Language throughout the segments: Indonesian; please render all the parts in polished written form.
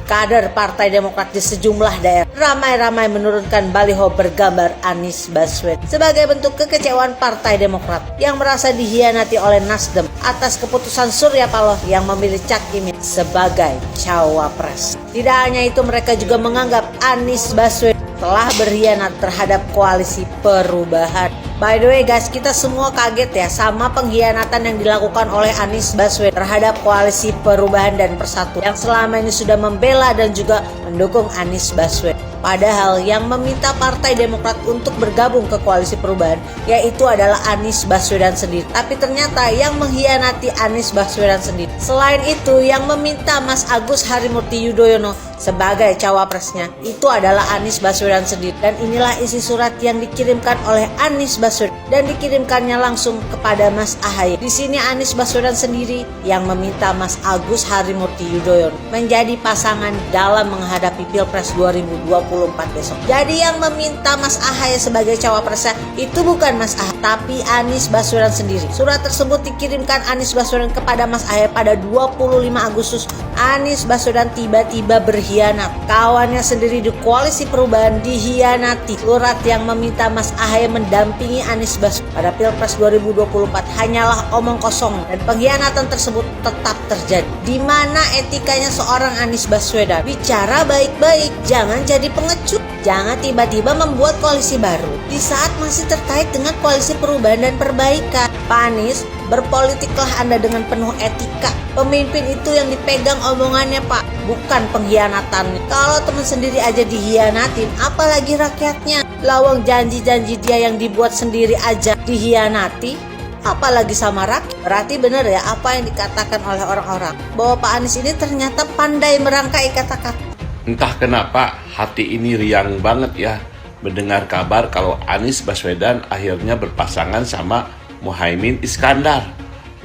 kader Partai Demokrat di sejumlah daerah ramai-ramai menurunkan baliho bergambar Anies Baswedan sebagai bentuk kekecewaan Partai Demokrat yang merasa dihianati oleh Nasdem atas keputusan Surya Paloh yang memilih Cak Imin sebagai cawapres. Tidak hanya itu, mereka juga menganggap Anies Baswedan telah berkhianat terhadap koalisi perubahan. By the way guys, kita semua kaget ya sama pengkhianatan yang dilakukan oleh Anies Baswedan terhadap koalisi perubahan dan persatuan yang selama ini sudah membela dan juga mendukung Anies Baswedan. Padahal yang meminta Partai Demokrat untuk bergabung ke koalisi perubahan yaitu adalah Anies Baswedan sendiri. Tapi ternyata yang mengkhianati Anies Baswedan sendiri. Selain itu, yang meminta Mas Agus Harimurti Yudhoyono sebagai cawapresnya itu adalah Anies Baswedan sendiri. Dan inilah isi surat yang dikirimkan oleh Anies Baswedan dan dikirimkannya langsung kepada Mas Ahaye. Di sini Anies Baswedan sendiri yang meminta Mas Agus Harimurti Yudhoyono menjadi pasangan dalam menghadapi Pilpres 2024 besok. Jadi yang meminta Mas Ahaye sebagai cawapresnya itu bukan Mas Ahaye tapi Anies Baswedan sendiri. Surat tersebut dikirimkan Anies Baswedan kepada Mas Ahaye pada 25 Agustus. Anies Baswedan tiba-tiba berkhianat. Kawannya sendiri di koalisi perubahan dihianati. Surat yang meminta Mas Ahaye mendampingi Anies Baswedan pada Pilpres 2024 hanyalah omong kosong dan pengkhianatan tersebut tetap terjadi. Di mana etikanya seorang Anies Baswedan? Bicara baik-baik, jangan jadi pengecut. Jangan tiba-tiba membuat koalisi baru di saat masih terkait dengan koalisi perubahan dan perbaikan. Pak Anies, berpolitiklah Anda dengan penuh etika. Pemimpin itu yang dipegang omongannya Pak, bukan pengkhianatan. Kalau teman sendiri aja dihianatin, apalagi rakyatnya. Lawang janji-janji dia yang dibuat sendiri aja dihianati, apalagi sama rakyat. Berarti benar ya apa yang dikatakan oleh orang-orang, bahwa Pak Anies ini ternyata pandai merangkai kata-kata. Entah kenapa hati ini riang banget ya mendengar kabar kalau Anies Baswedan akhirnya berpasangan sama Muhaimin Iskandar.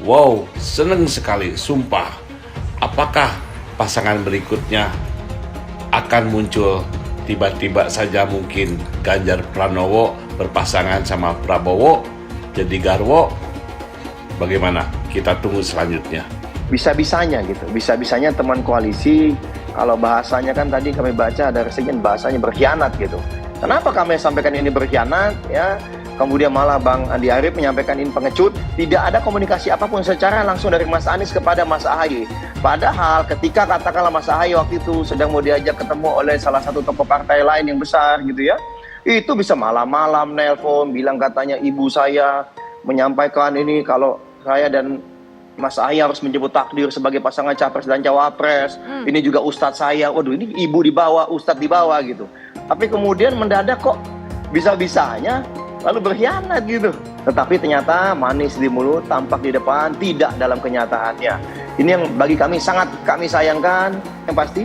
Wow, seneng sekali, sumpah. Apakah pasangan berikutnya akan muncul tiba-tiba saja, mungkin Ganjar Pranowo berpasangan sama Prabowo jadi Garwo? Bagaimana? Kita tunggu selanjutnya. Bisa-bisanya gitu, bisa-bisanya teman koalisi. Kalau bahasanya kan tadi kami baca ada resegen bahasanya berkhianat gitu. Kenapa kami sampaikan ini berkhianat ya? Kemudian malah Bang Andi Arief menyampaikan ini pengecut. Tidak ada komunikasi apapun secara langsung dari Mas Anies kepada Mas Ahaye. Padahal ketika katakanlah Mas Ahaye waktu itu sedang mau diajak ketemu oleh salah satu tokoh partai lain yang besar gitu ya, itu bisa malam-malam nelpon bilang katanya ibu saya menyampaikan ini kalau saya dan Mas Ahaye harus menyebut takdir sebagai pasangan capres dan cawapres. Ini juga ustadz saya. Waduh, ini ibu di bawah, ustadz di bawah gitu. Tapi kemudian mendadak kok bisa-bisanya lalu berkhianat gitu. Tetapi ternyata manis di mulut, tampak di depan, tidak dalam kenyataannya. Ini yang bagi kami sangat kami sayangkan. Yang pasti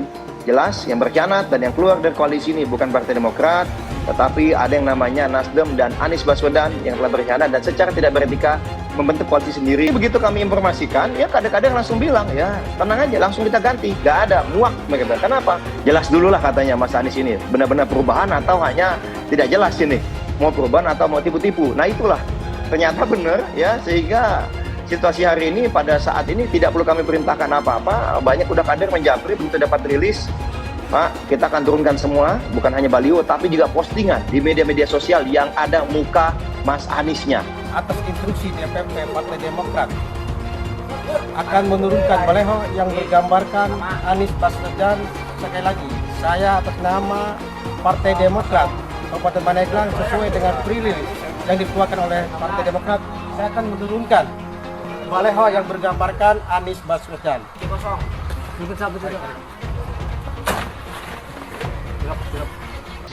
jelas yang berkhianat dan yang keluar dari koalisi ini bukan Partai Demokrat, tetapi ada yang namanya Nasdem dan Anies Baswedan yang telah berkhianat dan secara tidak beretika membentuk koalisi sendiri. Begitu kami informasikan, ya kadang-kadang langsung bilang, ya tenang aja, langsung kita ganti. Gak ada, muak mereka. Kenapa? Jelas dulu lah katanya Mas Anies ini, benar-benar perubahan atau hanya tidak jelas ini, mau perubahan atau mau tipu-tipu. Nah itulah, ternyata benar ya, sehingga situasi hari ini pada saat ini tidak perlu kami perintahkan apa-apa. Banyak udah kader menjapri, begitu dapat rilis, Pak, kita akan turunkan semua, bukan hanya baliho, tapi juga postingan di media-media sosial yang ada muka Mas Aniesnya. Atas instruksi DPP Partai Demokrat akan menurunkan baliho yang bergambarkan Anies Baswedan. Sekali lagi, saya atas nama Partai Demokrat Kabupaten Pandeglang sesuai dengan rilis yang dikeluarkan oleh Partai Demokrat, saya akan menurunkan baliho yang bergambarkan Anies Baswedan.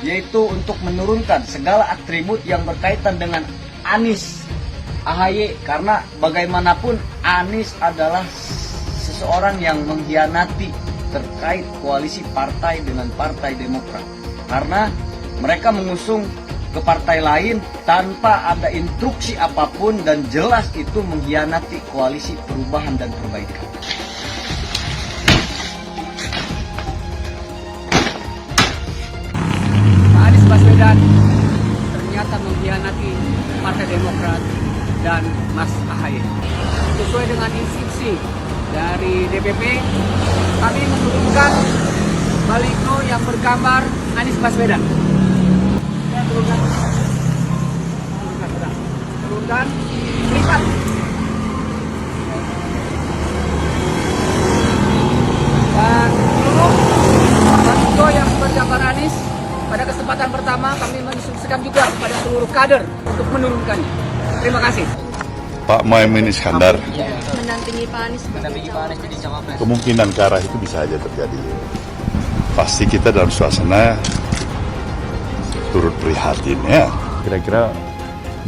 Yaitu untuk menurunkan segala atribut yang berkaitan dengan Anies Ahaye, karena bagaimanapun Anies adalah seseorang yang mengkhianati terkait koalisi partai dengan Partai Demokrat, karena mereka mengusung ke partai lain tanpa ada instruksi apapun dan jelas itu mengkhianati koalisi perubahan dan perbaikan. Anies Baswedan ternyata mengkhianati Partai Demokrat dan Mas Ahaye. Sesuai dengan instruksi dari DPP, kami menurunkan yang bergambar Anies Baswedan. Turunkan, lipat. Dan seluruh baliho yang bergambar Anies, pada kesempatan pertama kami menginstruksikan juga kepada seluruh kader untuk menurunkannya. Terima kasih. Pak Muhaimin Iskandar, Mendampingi Pak Anies jadi cawapres. kemungkinan ke arah itu bisa aja terjadi. Pasti kita dalam suasana turut prihatin ya. Kira-kira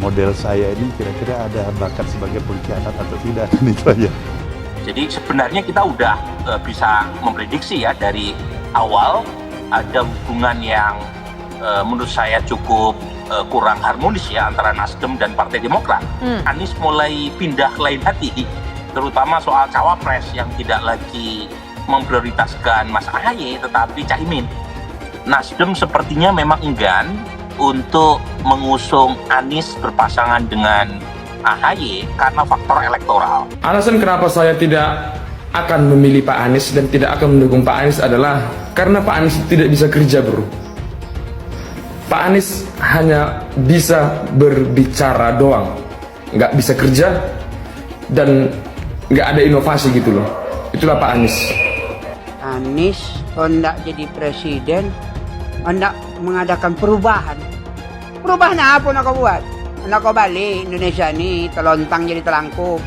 model saya ini kira-kira ada bakat sebagai pengkhianat atau tidak, itu aja. Jadi sebenarnya kita udah bisa memprediksi ya dari awal ada hubungan yang menurut saya cukup kurang harmonis ya antara Nasdem dan Partai Demokrat. Anies mulai pindah ke lain hati, terutama soal cawapres yang tidak lagi memprioritaskan Mas AHY tetapi Caimin. Nasdem sepertinya memang enggan untuk mengusung Anies berpasangan dengan AHY karena faktor elektoral. Alasan kenapa saya tidak akan memilih Pak Anies dan tidak akan mendukung Pak Anies adalah karena Pak Anies tidak bisa kerja, bro. Pak Anies hanya bisa berbicara doang, nggak bisa kerja dan nggak ada inovasi gitu loh. Itulah Pak Anies. Anies hendak jadi presiden, hendak mengadakan perubahan. Perubahan apa nak kau buat? Nak kau balik Indonesia ni telontang jadi telangkup.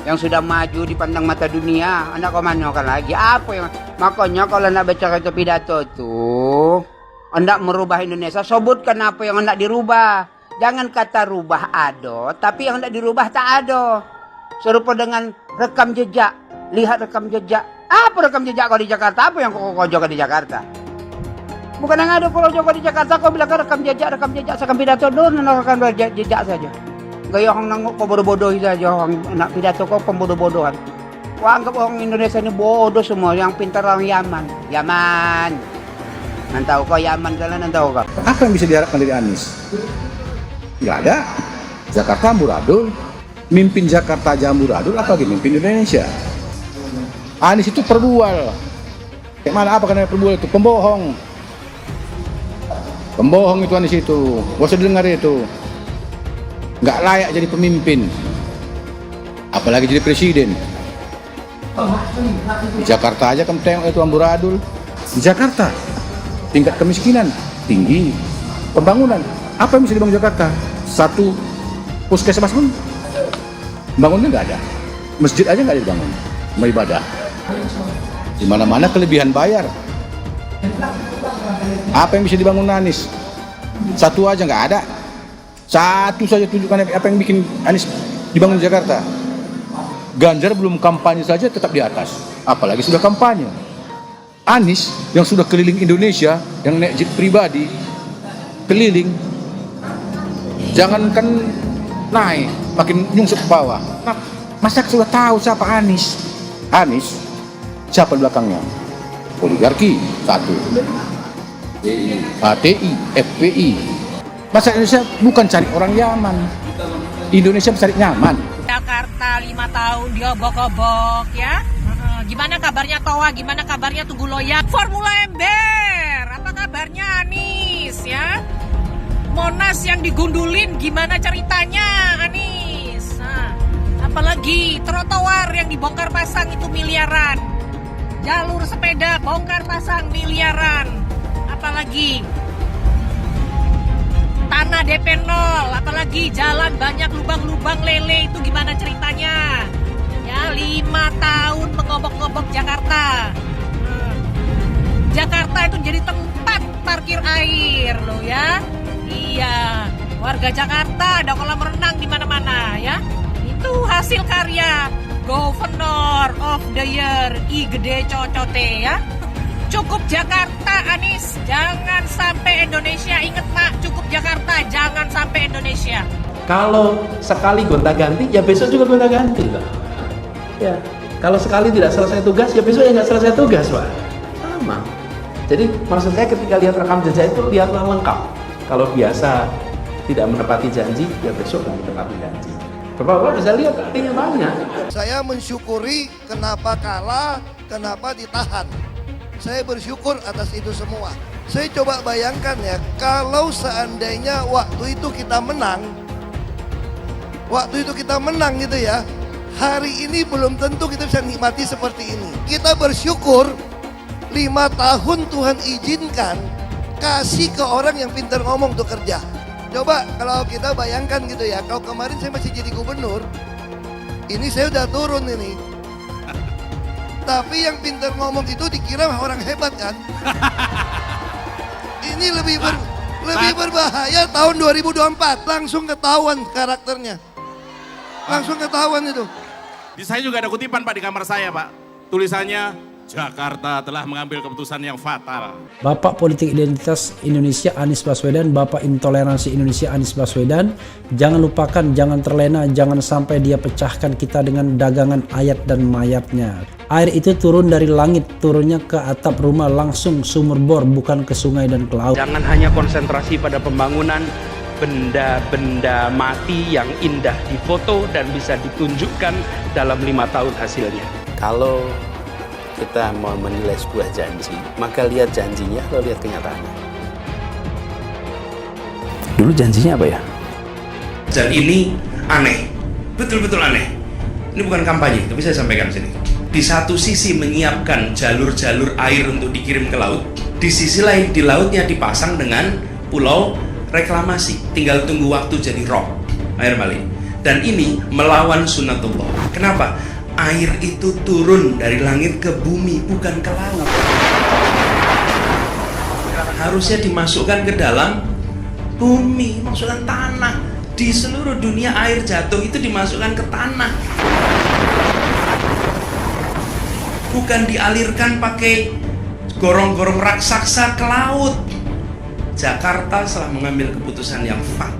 Yang sudah maju dipandang mata dunia, hendak kau manakan lagi? Apa yang makanya kalau nak baca itu pidato tuh, hendak merubah Indonesia, sebutkan apa yang hendak dirubah. Jangan kata rubah ada, tapi yang hendak dirubah tak ada. Serupa dengan rekam jejak. Lihat rekam jejak. Apa rekam jejak kau di Jakarta? Apa yang kau jaga di Jakarta? Bukan yang ada kalau jaga di Jakarta, kau bilang rekam jejak, seakan pidato dulu, rekam jejak saja. Gaya orang nanguk kau bodoh-bodoh saja, orang nak pidato kau pembodoh-bodohan. Kau anggap orang Indonesia ini bodoh semua, yang pintar orang Yaman. Yaman. Nantau kau Yaman kalian, nantau kau. Apa yang bisa diharapkan dari Anies? Nggak ada. Jakarta amburadul. Mimpin Jakarta aja amburadul, apalagi mimpin Indonesia. Anies itu perbual. Kayak mana apa karena perbual itu? Pembohong. Pembohong itu Anies itu. Gak usah dengar itu. Nggak layak jadi pemimpin. Apalagi jadi presiden. Di Jakarta aja kamu tengok itu amburadul. Di Jakarta tingkat kemiskinan tinggi. Pembangunan apa yang bisa dibangun Jakarta? Satu puskesmas pun bangunnya nggak ada. Masjid aja nggak ada dibangun. Mau ibadah. Di mana-mana kelebihan bayar. Apa yang bisa dibangun Anies? Satu aja nggak ada. Satu saja tunjukkan apa yang bikin Anies dibangun di Jakarta. Ganjar belum kampanye saja tetap di atas. Apalagi sudah kampanye. Anies yang sudah keliling Indonesia, yang naik jet pribadi, keliling, jangankan naik, makin nyungsep ke bawah. Nah, masyarakat sudah tahu siapa Anies. Anies, siapa di belakangnya? Oligarki, satu. HTI, FPI. Masyarakat Indonesia bukan cari orang Yaman. Indonesia mencari nyaman. Jakarta 5 tahun diobok-obok ya. Gimana kabarnya Toa? Gimana kabarnya Tugu Loyak? Formula Ember, apa kabarnya Anies ya? Monas yang digundulin, gimana ceritanya Anies? Nah, apalagi trotoar yang dibongkar pasang itu miliaran. Jalur sepeda bongkar pasang miliaran. Apalagi tanah DP 0, apalagi jalan banyak lubang-lubang lele itu gimana ceritanya? Ya, 5 tahun mengobok-ngobok Jakarta. Jakarta itu jadi tempat parkir air loh ya. Iya, warga Jakarta ada kolam renang di mana-mana ya. Itu hasil karya Governor of the Year I Gede Cocote ya. Cukup Jakarta Anies, jangan sampai Indonesia. Ingat Pak, cukup Jakarta, jangan sampai Indonesia. Kalau sekali gonta-ganti, ya besok juga gonta-ganti lah. Ya, kalau sekali tidak selesai tugas, ya besok ya nggak selesai tugas, Pak. Sama. Jadi maksud saya ketika lihat rekam jejak itu lihatlah lengkap. Kalau biasa tidak menepati janji, ya besok nggak menepati janji. Bapak bisa lihat artinya banyak. Saya mensyukuri kenapa kalah, kenapa ditahan. Saya bersyukur atas itu semua. Saya coba bayangkan ya, kalau seandainya waktu itu kita menang gitu ya, hari ini belum tentu kita bisa nikmati seperti ini. Kita bersyukur 5 tahun Tuhan izinkan kasih ke orang yang pintar ngomong untuk kerja. Coba kalau kita bayangkan gitu ya, kalau kemarin saya masih jadi gubernur, ini saya udah turun ini. Tapi yang pintar ngomong itu dikira orang hebat kan? Ini lebih berbahaya tahun 2024, langsung ketahuan karakternya. Langsung ketahuan itu. Di saya juga ada kutipan Pak di kamar saya Pak. Tulisannya, Jakarta telah mengambil keputusan yang fatal. Bapak Politik Identitas Indonesia Anies Baswedan, Bapak Intoleransi Indonesia Anies Baswedan. Jangan lupakan, jangan terlena, jangan sampai dia pecahkan kita dengan dagangan ayat dan mayatnya. Air itu turun dari langit, turunnya ke atap rumah langsung sumur bor, bukan ke sungai dan ke laut. Jangan hanya konsentrasi pada pembangunan benda-benda mati yang indah difoto dan bisa ditunjukkan dalam 5 tahun hasilnya. Kalau kita mau menilai sebuah janji, maka lihat janjinya atau lihat kenyataannya. Dulu janjinya apa ya? Dan ini aneh, betul-betul aneh. Ini bukan kampanye, tapi saya sampaikan sini. Di satu sisi menyiapkan jalur-jalur air untuk dikirim ke laut, di sisi lain di lautnya dipasang dengan pulau reklamasi, tinggal tunggu waktu jadi rob, air balik. Dan ini melawan sunnatullah. Kenapa? Air itu turun dari langit ke bumi, bukan ke laut. Harusnya dimasukkan ke dalam bumi, masukkan tanah. Di seluruh dunia air jatuh itu dimasukkan ke tanah. Bukan dialirkan pakai gorong-gorong raksasa ke laut. Jakarta telah mengambil keputusan yang fatal.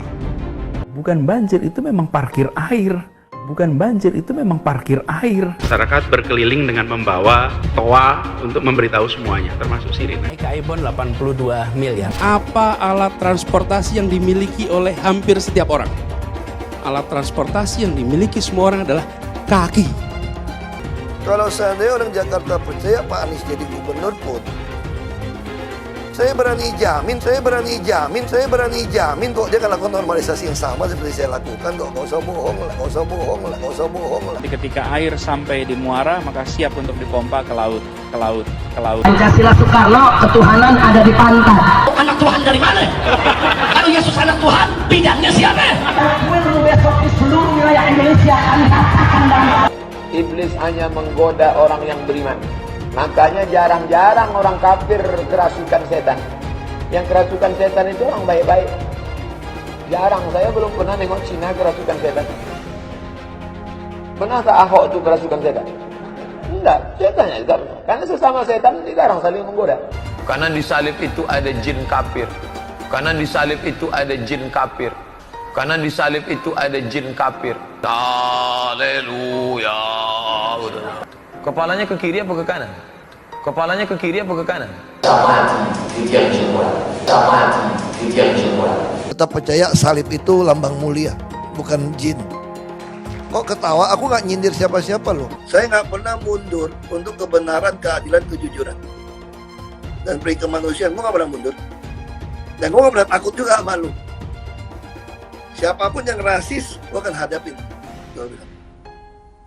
Bukan banjir, itu memang parkir air. Bukan banjir, itu memang parkir air. Masyarakat berkeliling dengan membawa toa untuk memberitahu semuanya, termasuk sirine. Ibon 82 miliar. Apa alat transportasi yang dimiliki oleh hampir setiap orang? Alat transportasi yang dimiliki semua orang adalah kaki. Kalau seandainya orang Jakarta percaya Pak Anies jadi gubernur pun, saya berani jamin kok dia akan lakukan normalisasi yang sama seperti saya lakukan kok. Gak usah bohong lah. Ketika air sampai di muara, maka siap untuk dipompa ke laut. Pancasila Soekarno, ketuhanan ada di pantai. Anak Tuhan dari mana? Kalau Yesus anak Tuhan, bidangnya siapa? Besok di seluruh wilayah Indonesia akan katakan dan Iblis hanya menggoda orang yang beriman. Makanya jarang-jarang orang kafir kerasukan setan. Yang kerasukan setan itu orang baik-baik. Jarang, saya belum pernah nengok Cina kerasukan setan. Pernahkah Ahok itu kerasukan setan? Enggak, setannya juga. Karena sesama setan dilarang saling menggoda. Karena di salib itu ada jin kafir. Karena di salib itu ada jin kafir. Karena di salib itu ada jin kafir. Haleluya. Kepalanya ke kiri apa ke kanan? Kepalanya ke kiri apa ke kanan? Tetap percaya salib itu lambang mulia, bukan jin. Kok ketawa? Aku nggak nyindir siapa-siapa loh. Saya nggak pernah mundur untuk kebenaran, keadilan, kejujuran. Dan peri kemanusiaan, gue nggak pernah mundur. Dan gue nggak pernah takut juga sama lu. Siapapun yang rasis, gue akan hadapin. Gue bilang.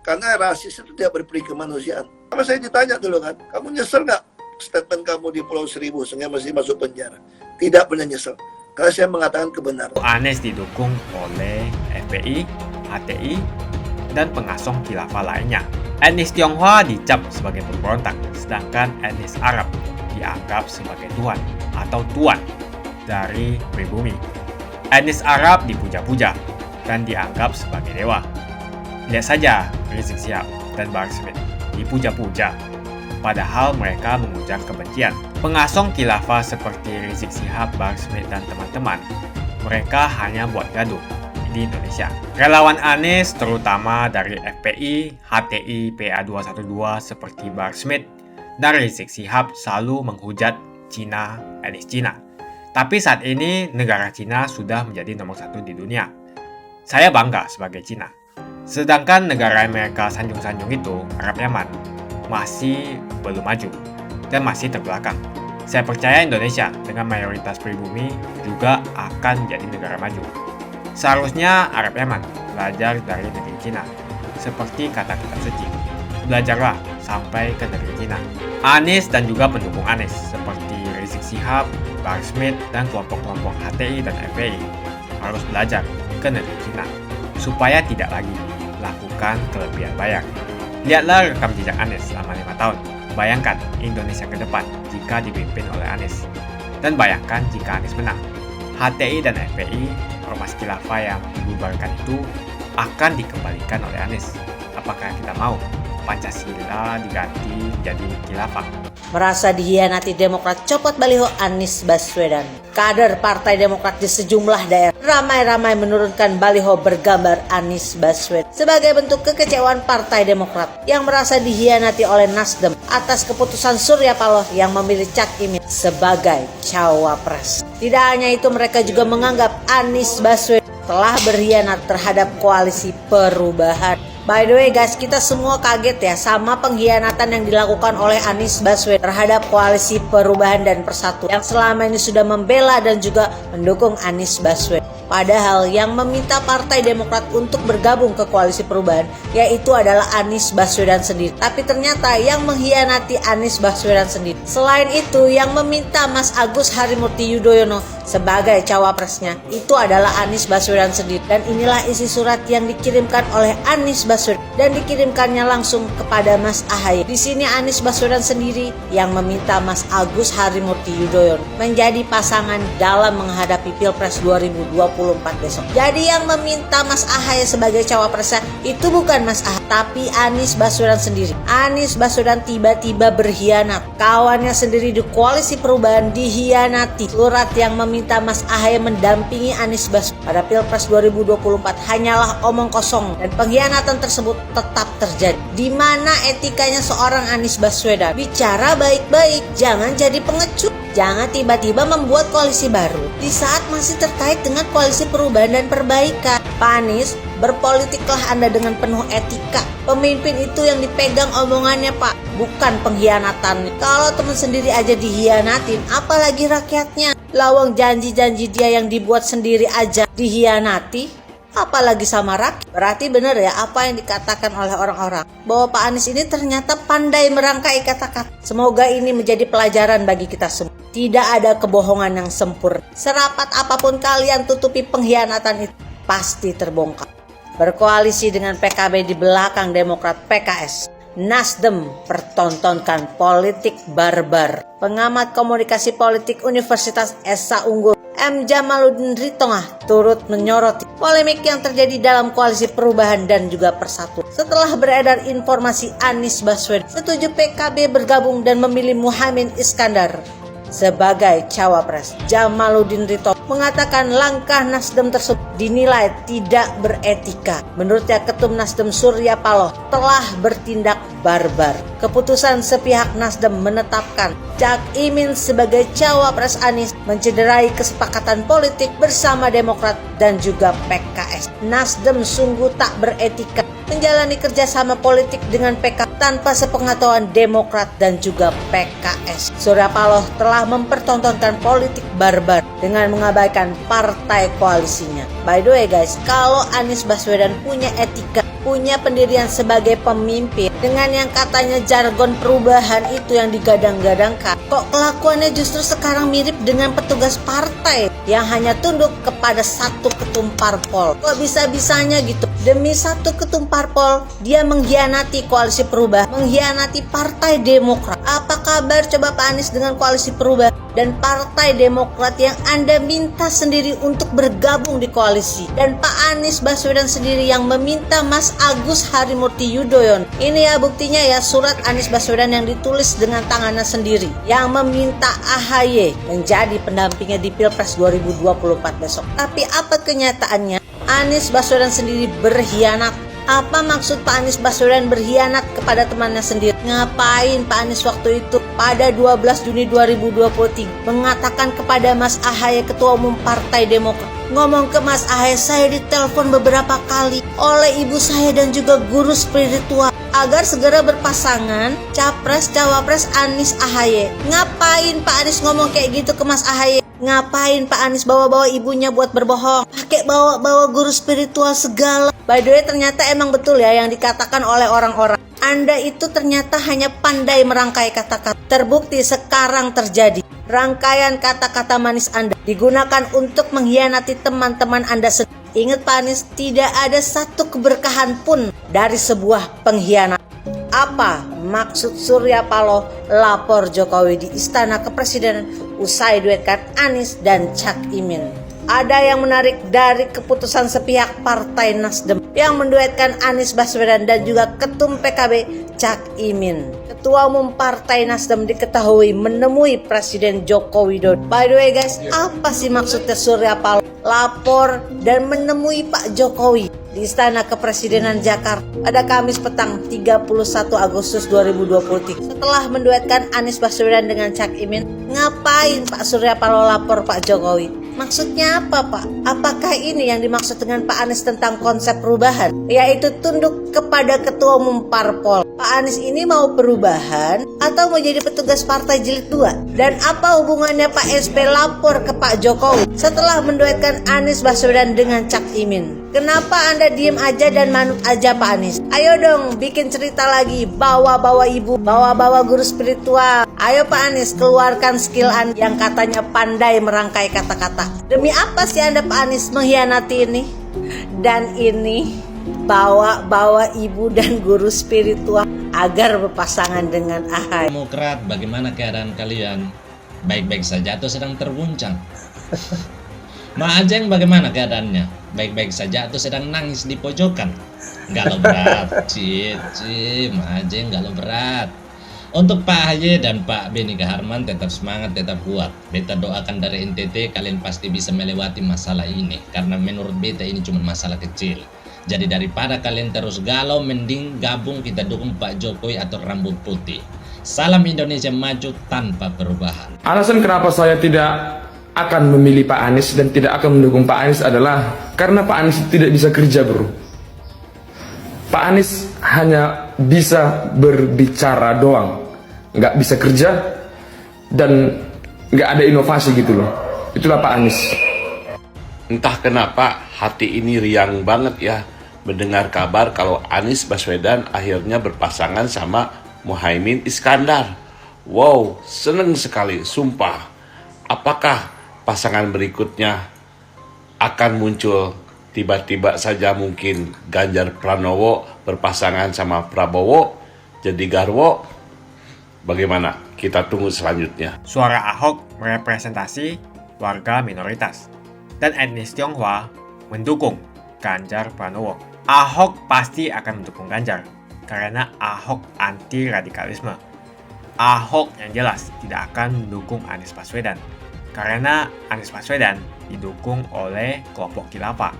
Karena rasis itu tidak berperi kemanusiaan. Sama saya ditanya dulu kan, kamu nyesel nggak statement kamu di Pulau Seribu sehingga masih masuk penjara? Tidak pernah nyesel. Karena saya mengatakan kebenaran. Anies didukung oleh FPI, HTI, dan pengasong khilafah lainnya. Etnis Tionghoa dicap sebagai pemberontak, sedangkan etnis Arab dianggap sebagai tuan atau tuan dari pribumi. Etnis Arab dipuja-puja dan dianggap sebagai dewa. Lihat saja Rizik Syihab dan Bahar Smith dipuja-puja, padahal mereka mengundang kebencian. Pengasong khilafah seperti Rizik Syihab, Bahar Smith, dan teman-teman, mereka hanya buat gaduh di Indonesia. Relawan Anies, terutama dari FPI, HTI, PA212 seperti Bahar Smith dan Rizik Syihab, selalu menghujat Cina, etnis Cina. Tapi saat ini negara Cina sudah menjadi nomor 1 di dunia. Saya bangga sebagai Cina. Sedangkan negara Amerika sanjung-sanjung itu, Arab Yaman, masih belum maju. dan masih terbelakang. Saya percaya Indonesia dengan mayoritas pribumi juga akan jadi negara maju. Seharusnya Arab Yaman belajar dari negeri Cina. Seperti kata kitab suci, belajarlah sampai ke negeri Cina. Anies dan juga pendukung Anies seperti Rizik Syihab, Bahar Smith, dan kelompok-kelompok HTI dan FPI harus belajar ke negeri Cina supaya tidak lagi lakukan kelebihan bayar. Lihatlah rekam jejak Anies selama 5 tahun. Bayangkan Indonesia ke depan jika dipimpin oleh Anies. Dan bayangkan jika Anies menang. HTI dan FPI, ormas khilafah yang dibubarkan itu akan dikembalikan oleh Anies. Apakah kita mau Pancasila diganti jadi khilafah? Merasa dihianati Demokrat, copot baliho Anies Baswedan. Kader Partai Demokrat di sejumlah daerah ramai-ramai menurunkan baliho bergambar Anies Baswedan sebagai bentuk kekecewaan Partai Demokrat yang merasa dihianati oleh Nasdem atas keputusan Surya Paloh yang memilih Cak Imin sebagai cawapres. Tidak hanya itu, mereka juga menganggap Anies Baswedan telah berkhianat terhadap koalisi perubahan. By the way guys, kita semua kaget ya sama pengkhianatan yang dilakukan oleh Anies Baswedan terhadap koalisi perubahan dan persatu yang selama ini sudah membela dan juga mendukung Anies Baswedan. Padahal yang meminta Partai Demokrat untuk bergabung ke koalisi perubahan yaitu adalah Anies Baswedan sendiri. Tapi ternyata yang mengkhianati Anies Baswedan sendiri. Selain itu, yang meminta Mas Agus Harimurti Yudhoyono sebagai cawapresnya itu adalah Anies Baswedan sendiri. Dan inilah isi surat yang dikirimkan oleh Anies Baswedan dan dikirimkannya langsung kepada Mas Ahaye. Di sini Anies Baswedan sendiri yang meminta Mas Agus Harimurti Yudhoyono menjadi pasangan dalam menghadapi Pilpres 2024 besok. Jadi yang meminta Mas Ahaye sebagai cawapresnya itu bukan Mas Ahaye, tapi Anies Baswedan sendiri. Anies Baswedan tiba-tiba berkhianat. Kawannya sendiri di koalisi perubahan dihianati. Surat yang meminta Mas Ahaye mendampingi Anies Baswedan pada Pilpres 2024 hanyalah omong kosong dan pengkhianatan tersebut tetap terjadi. Di mana etikanya seorang Anies Baswedan? Bicara baik-baik, jangan jadi pengecut. Jangan tiba-tiba membuat koalisi baru di saat masih terkait dengan koalisi perubahan dan perbaikan. Pak Anies, berpolitiklah Anda dengan penuh etika. Pemimpin itu yang dipegang omongannya Pak, bukan pengkhianatan. Kalau teman sendiri aja dihianatin, apalagi rakyatnya. Lawang janji-janji dia yang dibuat sendiri aja dihianati, apalagi sama rakyat. Berarti benar ya apa yang dikatakan oleh orang-orang bahwa Pak Anies ini ternyata pandai merangkai kata-kata. Semoga ini menjadi pelajaran bagi kita semua. Tidak ada kebohongan yang sempurna. Serapat apapun kalian tutupi pengkhianatan itu, pasti terbongkar. Berkoalisi dengan PKB di belakang Demokrat PKS, Nasdem pertontonkan politik barbar. Pengamat komunikasi politik Universitas Esa Unggul M. Jamaluddin Ritongah turut menyoroti polemik yang terjadi dalam koalisi perubahan dan juga persatu. Setelah beredar informasi Anies Baswedan setuju PKB bergabung dan memilih Muhaimin Iskandar sebagai cawapres, Jamaluddin Ritongah mengatakan langkah Nasdem tersebut dinilai tidak beretika. Menurutnya Ketum Nasdem Surya Paloh telah bertindak barbar. Keputusan sepihak Nasdem menetapkan Cak Imin sebagai cawapres Anies mencederai kesepakatan politik bersama Demokrat dan juga PKS. Nasdem sungguh tak beretika menjalani kerjasama politik dengan PKS tanpa sepengetahuan Demokrat dan juga PKS. Surya Paloh telah mempertontonkan politik barbar dengan mengabaikan partai koalisinya. By the way guys, kalau Anies Baswedan punya etika, punya pendirian sebagai pemimpin dengan yang katanya jargon perubahan itu yang digadang-gadangkan, kok kelakuannya justru sekarang mirip dengan petugas partai yang hanya tunduk kepada satu ketum parpol. Kok bisa-bisanya gitu? Demi satu ketum parpol dia mengkhianati koalisi perubahan, mengkhianati Partai Demokrat. Apa kabar coba Pak Anies dengan koalisi perubahan dan Partai Demokrat yang Anda minta sendiri untuk bergabung di koalisi, dan Pak Anies Baswedan sendiri yang meminta Mas Agus Harimurti Yudhoyono. Ini ya buktinya ya, surat Anies Baswedan yang ditulis dengan tangannya sendiri yang meminta AHY menjadi pendampingnya di Pilpres 2024 besok. Tapi apa kenyataannya? Anies Baswedan sendiri berkhianat. Apa maksud Pak Anies Baswedan berkhianat kepada temannya sendiri? Ngapain Pak Anies waktu itu pada 12 Juni 2023 mengatakan kepada Mas Ahaye Ketua Umum Partai Demokrat, ngomong ke Mas Ahaye, saya ditelepon beberapa kali oleh ibu saya dan juga guru spiritual. agar segera berpasangan Capres-Cawapres Anies AHY. Ngapain Pak Anies ngomong kayak gitu ke Mas AHY? Ngapain Pak Anies bawa-bawa ibunya buat berbohong? Pakai bawa-bawa guru spiritual segala. By the way, ternyata emang betul ya yang dikatakan oleh orang-orang. Anda itu ternyata hanya pandai merangkai kata-kata. Terbukti sekarang terjadi. Rangkaian kata-kata manis Anda digunakan untuk mengkhianati teman-teman Anda sendiri. Ingat Pak Anies, tidak ada satu keberkahan pun dari sebuah pengkhianatan. Apa maksud Surya Paloh lapor Jokowi di Istana Kepresidenan usai duetkan Anies dan Cak Imin? Ada yang menarik dari keputusan sepihak Partai Nasdem yang menduetkan Anies Baswedan dan juga Ketum PKB Cak Imin. Ketua Umum Partai Nasdem diketahui menemui Presiden Joko Widodo. By the way guys, apa sih maksudnya Surya Paloh lapor dan menemui Pak Jokowi di Istana Kepresidenan Jakarta pada Kamis petang 31 Agustus 2023? Setelah menduetkan Anies Baswedan dengan Cak Imin, ngapain Pak Surya Paloh lapor Pak Jokowi? Maksudnya apa Pak? Apakah ini yang dimaksud dengan Pak Anies tentang konsep perubahan? Yaitu tunduk kepada Ketua Umum Parpol. Pak Anies ini mau perubahan atau mau jadi petugas partai jilid 2? Dan apa hubungannya Pak SP lapor ke Pak Jokowi setelah menduetkan Anies Baswedan dengan Cak Imin? Kenapa Anda diem aja dan manut aja Pak Anies? Ayo dong bikin cerita lagi, bawa-bawa ibu, bawa-bawa guru spiritual. Ayo Pak Anies, keluarkan skill Anda yang katanya pandai merangkai kata-kata. Demi apa sih Anda Pak Anies mengkhianati ini? Dan ini bawa-bawa ibu dan guru spiritual agar berpasangan dengan AHY. Demokrat, bagaimana keadaan kalian? Baik-baik saja atau sedang terguncang? Maajeng bagaimana keadaannya? Baik-baik saja atau sedang nangis di pojokan? Galau berat, Maajeng galau berat. Untuk Pak AHY dan Pak Benny Harman tetap semangat, tetap kuat. Beta doakan dari NTT kalian pasti bisa melewati masalah ini. Karena menurut beta ini cuma masalah kecil. Jadi daripada kalian terus galau, mending gabung kita dukung Pak Jokowi atau rambut putih. Salam Indonesia maju tanpa perubahan. Alasan kenapa saya tidak akan memilih Pak Anies dan tidak akan mendukung Pak Anies adalah karena Pak Anies tidak bisa kerja bro. Pak Anies hanya bisa berbicara doang, nggak bisa kerja dan nggak ada inovasi gitu loh. Itulah Pak Anies. Entah kenapa hati ini riang banget ya mendengar kabar kalau Anies Baswedan akhirnya berpasangan sama Muhaimin Iskandar. Wow, seneng sekali, sumpah. Apakah pasangan berikutnya akan muncul tiba-tiba saja mungkin Ganjar Pranowo berpasangan sama Prabowo jadi Garwo? Bagaimana? Kita tunggu selanjutnya. Suara Ahok merepresentasi warga minoritas dan etnis Tionghoa mendukung Ganjar Pranowo. Ahok pasti akan mendukung Ganjar karena Ahok anti radikalisme. Ahok yang jelas tidak akan mendukung Anies Baswedan karena Anies Baswedan didukung oleh kelompok khilafah,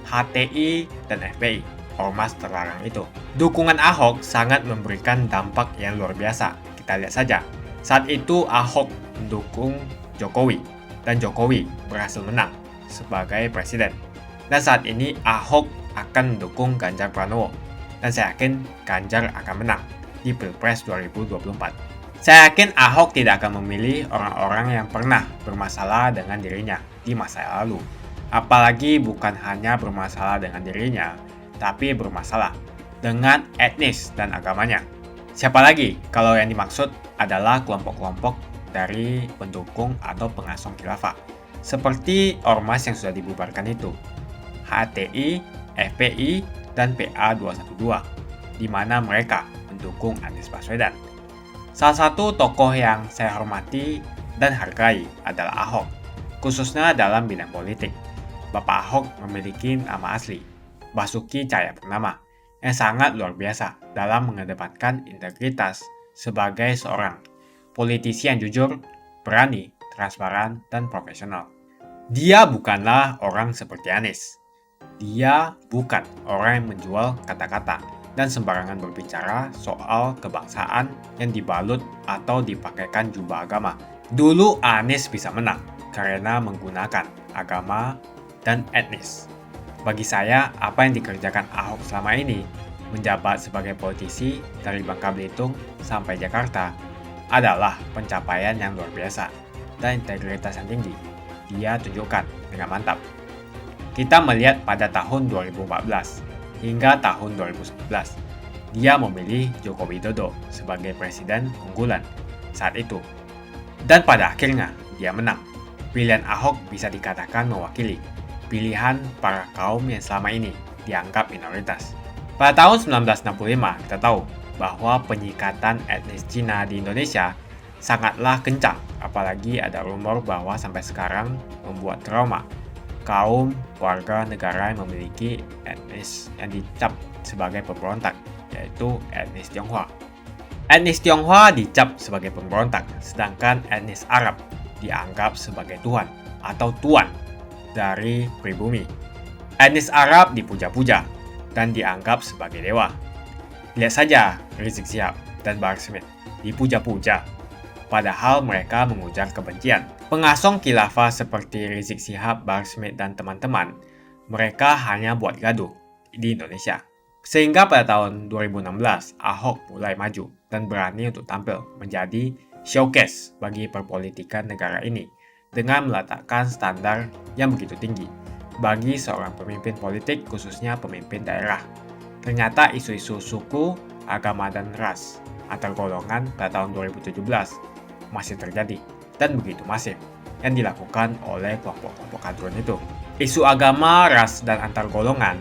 HTI dan FPI, ormas terlarang itu. Dukungan Ahok sangat memberikan dampak yang luar biasa. Kita lihat saja, saat itu Ahok mendukung Jokowi dan Jokowi berhasil menang sebagai presiden. Dan saat ini Ahok akan mendukung Ganjar Pranowo dan saya yakin Ganjar akan menang di Pilpres 2024. Saya yakin Ahok tidak akan memilih orang-orang yang pernah bermasalah dengan dirinya di masa lalu. Apalagi bukan hanya bermasalah dengan dirinya, tapi bermasalah dengan etnis dan agamanya. Siapa lagi kalau yang dimaksud adalah kelompok-kelompok dari pendukung atau pengasong khilafah. Seperti ormas yang sudah dibubarkan itu, HTI, FPI, dan PA212, di mana mereka mendukung Anies Baswedan. Salah satu tokoh yang saya hormati dan hargai adalah Ahok, khususnya dalam bidang politik. Bapak Ahok memiliki nama asli, Basuki Cahayapurnama, yang sangat luar biasa dalam mengedepankan integritas sebagai seorang politisi yang jujur, berani, transparan, dan profesional. Dia bukanlah orang seperti Anies. Dia bukan orang yang menjual kata-kata dan sembarangan berbicara soal kebangsaan yang dibalut atau dipakaikan jubah agama. Dulu Anies bisa menang karena menggunakan agama dan etnis. Bagi saya, apa yang dikerjakan Ahok selama ini Menjabat sebagai politisi dari Bangka Belitung sampai Jakarta adalah pencapaian yang luar biasa dan integritas yang tinggi dia tunjukkan dengan mantap. Kita melihat pada tahun 2014 hingga tahun 2011, dia memilih Joko Widodo sebagai presiden unggulan saat itu. Dan pada akhirnya dia menang. Pilihan Ahok bisa dikatakan mewakili pilihan para kaum yang selama ini dianggap minoritas. Pada tahun 1965 kita tahu bahwa penyikatan etnis Cina di Indonesia sangatlah kencang, apalagi ada rumor bahwa sampai sekarang membuat trauma kaum warga negara yang memiliki etnis yang dicap sebagai pemberontak, yaitu etnis Tionghoa. Etnis Tionghoa dicap sebagai pemberontak, sedangkan etnis Arab dianggap sebagai tuhan atau tuan dari pribumi. Etnis Arab dipuja-puja dan dianggap sebagai dewa. Lihat saja Rizik Syihab dan Bahar Smith dipuja-puja, padahal mereka mengujar kebencian. Pengasong khilafah seperti Rizik Syihab, Bahar Smith, dan teman-teman, mereka hanya buat gaduh di Indonesia. Sehingga pada tahun 2016, Ahok mulai maju dan berani untuk tampil menjadi showcase bagi perpolitikan negara ini dengan meletakkan standar yang begitu tinggi bagi seorang pemimpin politik, khususnya pemimpin daerah. Ternyata isu-isu suku, agama, dan ras antar golongan pada tahun 2017 masih terjadi dan begitu masif yang dilakukan oleh kelompok-kelompok kadrun itu. Isu agama, ras, dan antar golongan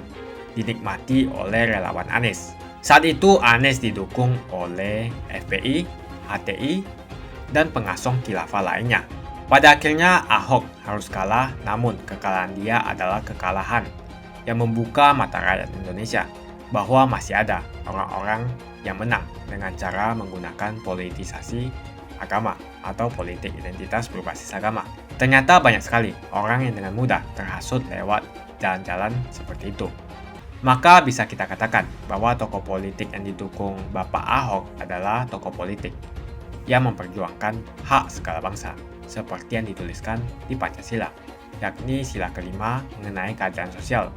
dinikmati oleh relawan Anies. Saat itu Anies didukung oleh FPI, HTI, dan pengasong khilafah lainnya. Pada akhirnya Ahok harus kalah, namun kekalahan dia adalah kekalahan yang membuka mata rakyat Indonesia bahwa masih ada orang-orang yang menang dengan cara menggunakan politisasi agama atau politik identitas berbasis agama. Ternyata banyak sekali orang yang dengan mudah terhasut lewat jalan-jalan seperti itu. Maka bisa kita katakan bahwa tokoh politik yang didukung Bapak Ahok adalah tokoh politik yang memperjuangkan hak segala bangsa, seperti yang dituliskan di Pancasila, yakni sila kelima mengenai keadilan sosial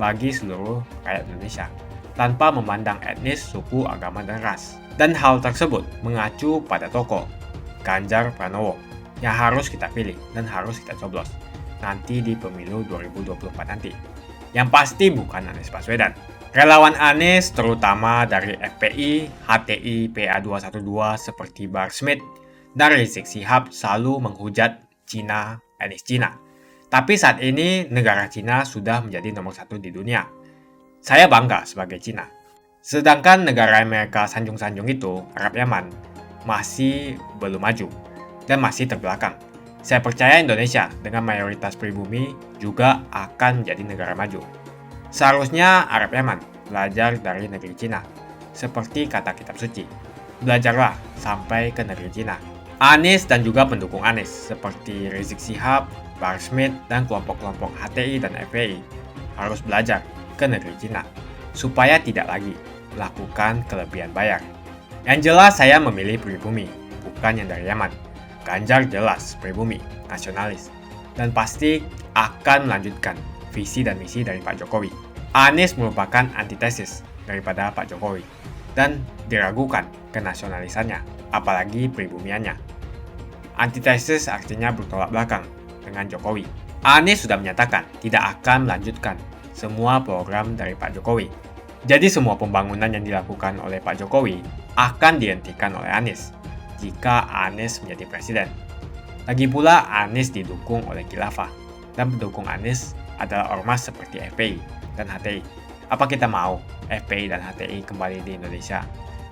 bagi seluruh rakyat Indonesia, tanpa memandang etnis, suku, agama, dan ras. Dan hal tersebut mengacu pada tokoh Ganjar Pranowo yang harus kita pilih dan harus kita coblos nanti di pemilu 2024 nanti. Yang pasti bukan Anies Baswedan. Relawan Anies, terutama dari FPI, HTI, PA212 seperti Bahar Smith dan Rizik Syihab, selalu menghujat Cina, etnis Cina. Tapi saat ini negara Cina sudah menjadi nomor 1 di dunia. Saya bangga sebagai Cina. Sedangkan negara Amerika sanjung-sanjung itu, Arab Yaman, masih belum maju dan masih terbelakang. Saya percaya Indonesia dengan mayoritas pribumi juga akan menjadi negara maju. Seharusnya Arab Yaman belajar dari negeri Cina, seperti kata kitab suci. Belajarlah sampai ke negeri Cina. Anies dan juga pendukung Anies, seperti Rizik Syihab, Bahar Smith, dan kelompok-kelompok HTI dan FPI, harus belajar ke negeri Cina, supaya tidak lagi melakukan kelebihan bayar. Yang jelas saya memilih pribumi, bukan yang dari Yaman. Ganjar jelas pribumi, nasionalis, dan pasti akan melanjutkan visi dan misi dari Pak Jokowi. Anies merupakan antitesis daripada Pak Jokowi dan diragukan kenasionalisannya, apalagi pribumiannya. Antitesis artinya bertolak belakang dengan Jokowi. Anies sudah menyatakan tidak akan melanjutkan semua program dari Pak Jokowi. Jadi semua pembangunan yang dilakukan oleh Pak Jokowi akan dihentikan oleh Anies jika Anies menjadi presiden. Lagi pula Anies didukung oleh khilafah dan pendukung Anies adalah ormas seperti FPI dan HTI. Apa kita mau FPI dan HTI kembali di Indonesia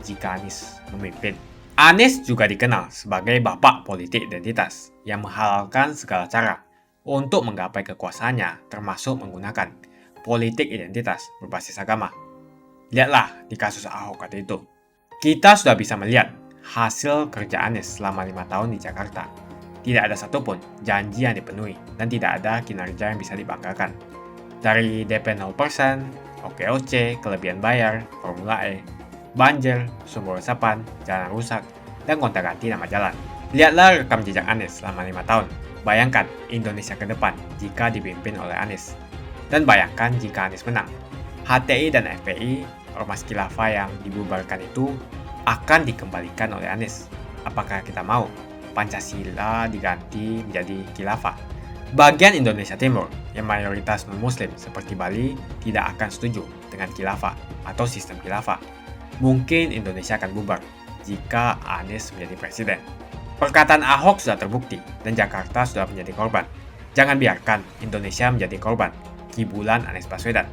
jika Anies memimpin? Anies juga dikenal sebagai bapak politik identitas yang menghalalkan segala cara untuk menggapai kekuasaannya, termasuk menggunakan politik identitas berbasis agama. Lihatlah di kasus Ahok waktu itu. Kita sudah bisa melihat hasil kerja Anies selama 5 tahun di Jakarta. Tidak ada satupun janji yang dipenuhi dan tidak ada kinerja yang bisa dibanggakan. Dari DP 0%, OKOC, kelebihan bayar, Formula E, banjir, sumber resapan, jalan rusak, dan gonta-ganti nama jalan. Lihatlah rekam jejak Anies selama 5 tahun. Bayangkan Indonesia ke depan jika dipimpin oleh Anies. Dan bayangkan jika Anies menang. HTI dan FPI, ormas khilafah yang dibubarkan itu akan dikembalikan oleh Anies. Apakah kita mau Pancasila diganti menjadi khilafah? Bagian Indonesia Timur yang mayoritas non-muslim seperti Bali tidak akan setuju dengan khilafah atau sistem khilafah. Mungkin Indonesia akan bubar jika Anies menjadi presiden. Perkataan Ahok sudah terbukti dan Jakarta sudah menjadi korban. Jangan biarkan Indonesia menjadi korban kibulan Anies Baswedan.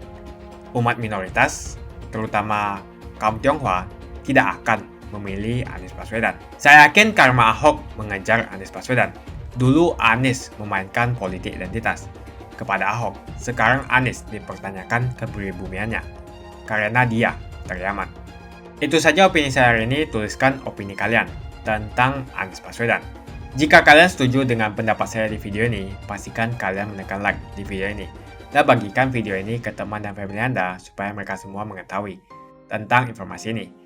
Umat minoritas, terutama kaum Tionghoa, tidak akan memilih Anies Baswedan. Saya yakin karma Ahok mengejar Anies Baswedan. Dulu Anies memainkan politik identitas kepada Ahok. Sekarang Anies dipertanyakan kepribumiannya karena dia teriaman. Itu saja opini saya hari ini. Tuliskan opini kalian tentang Anies Baswedan. Jika kalian setuju dengan pendapat saya di video ini, pastikan kalian menekan like di video ini dan bagikan video ini ke teman dan family Anda supaya mereka semua mengetahui tentang informasi ini.